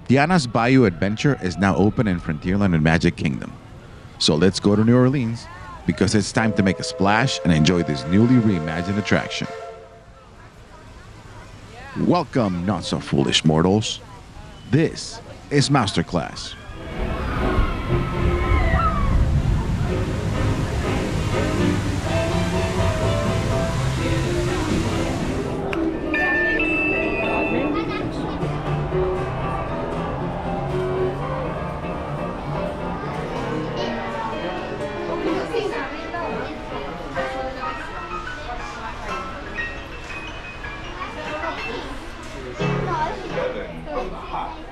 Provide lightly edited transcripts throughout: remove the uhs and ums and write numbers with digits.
Tiana's Bayou Adventure is now open in Frontierland and Magic Kingdom. So let's go to New Orleans because it's time to make a splash and enjoy this newly reimagined attraction. Welcome, not so foolish mortals. This is Masterclass.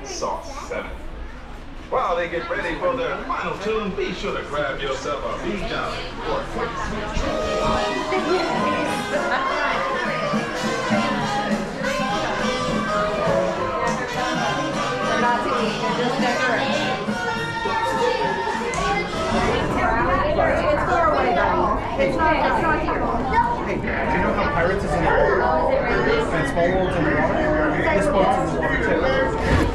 Sauce 7. While they get ready for their final tune, be sure to grab yourself a beach out. It's not here. Hey, do you know how Pirates is in the water? And Small World's in the water? This boat's in the water too.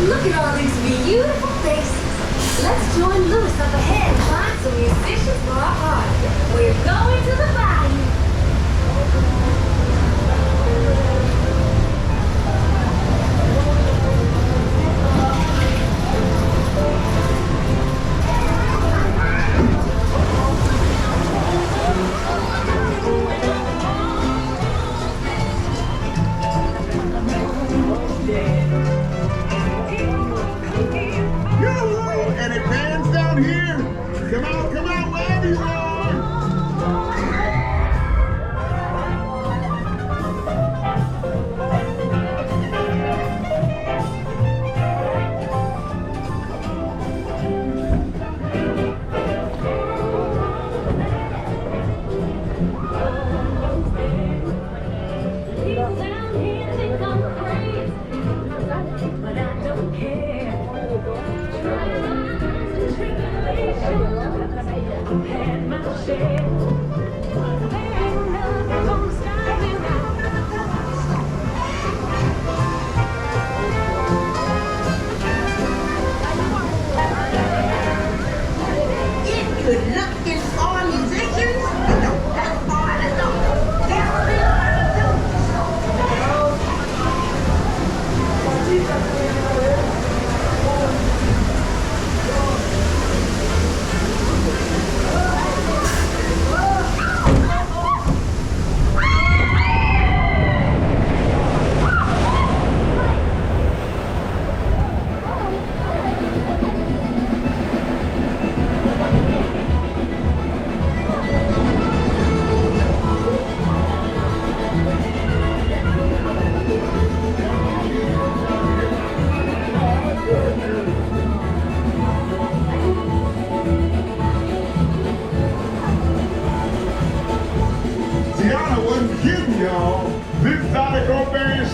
Look at all these beautiful faces. Let's join Lewis up ahead and find some musicians for our party. We're going to the bayou. And it pans down here. Come out, wherever you are. People down here think I'm crazy, but I don't care. Trials and tribulations, I've had my share. There ain't nothing gonna stop me now. If you're looking for musicians, you don't have far to go.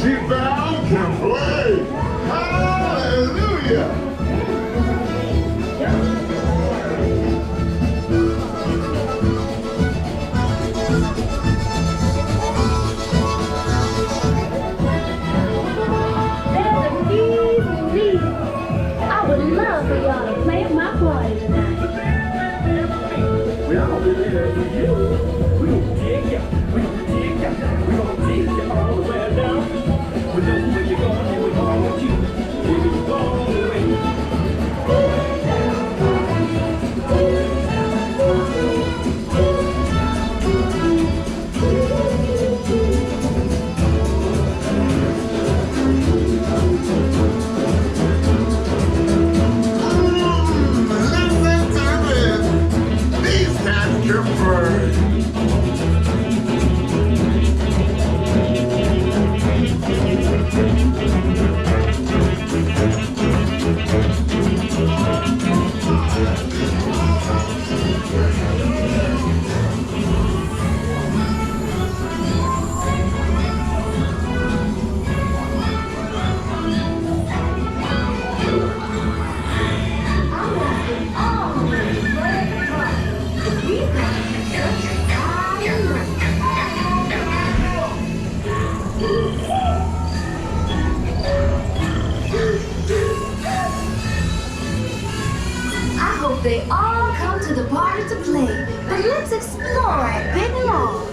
she found to play. Hallelujah. I would love for y'all to play at my party tonight. We'll be there for you. We gon' take ya. We gon' take ya. We gon' take ya all the way down. We know where you're going and we're going with you. We're going away. Listen to this. These cats convert. I hope they all come to the party to play. But let's explore at Big Law.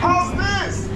How's this?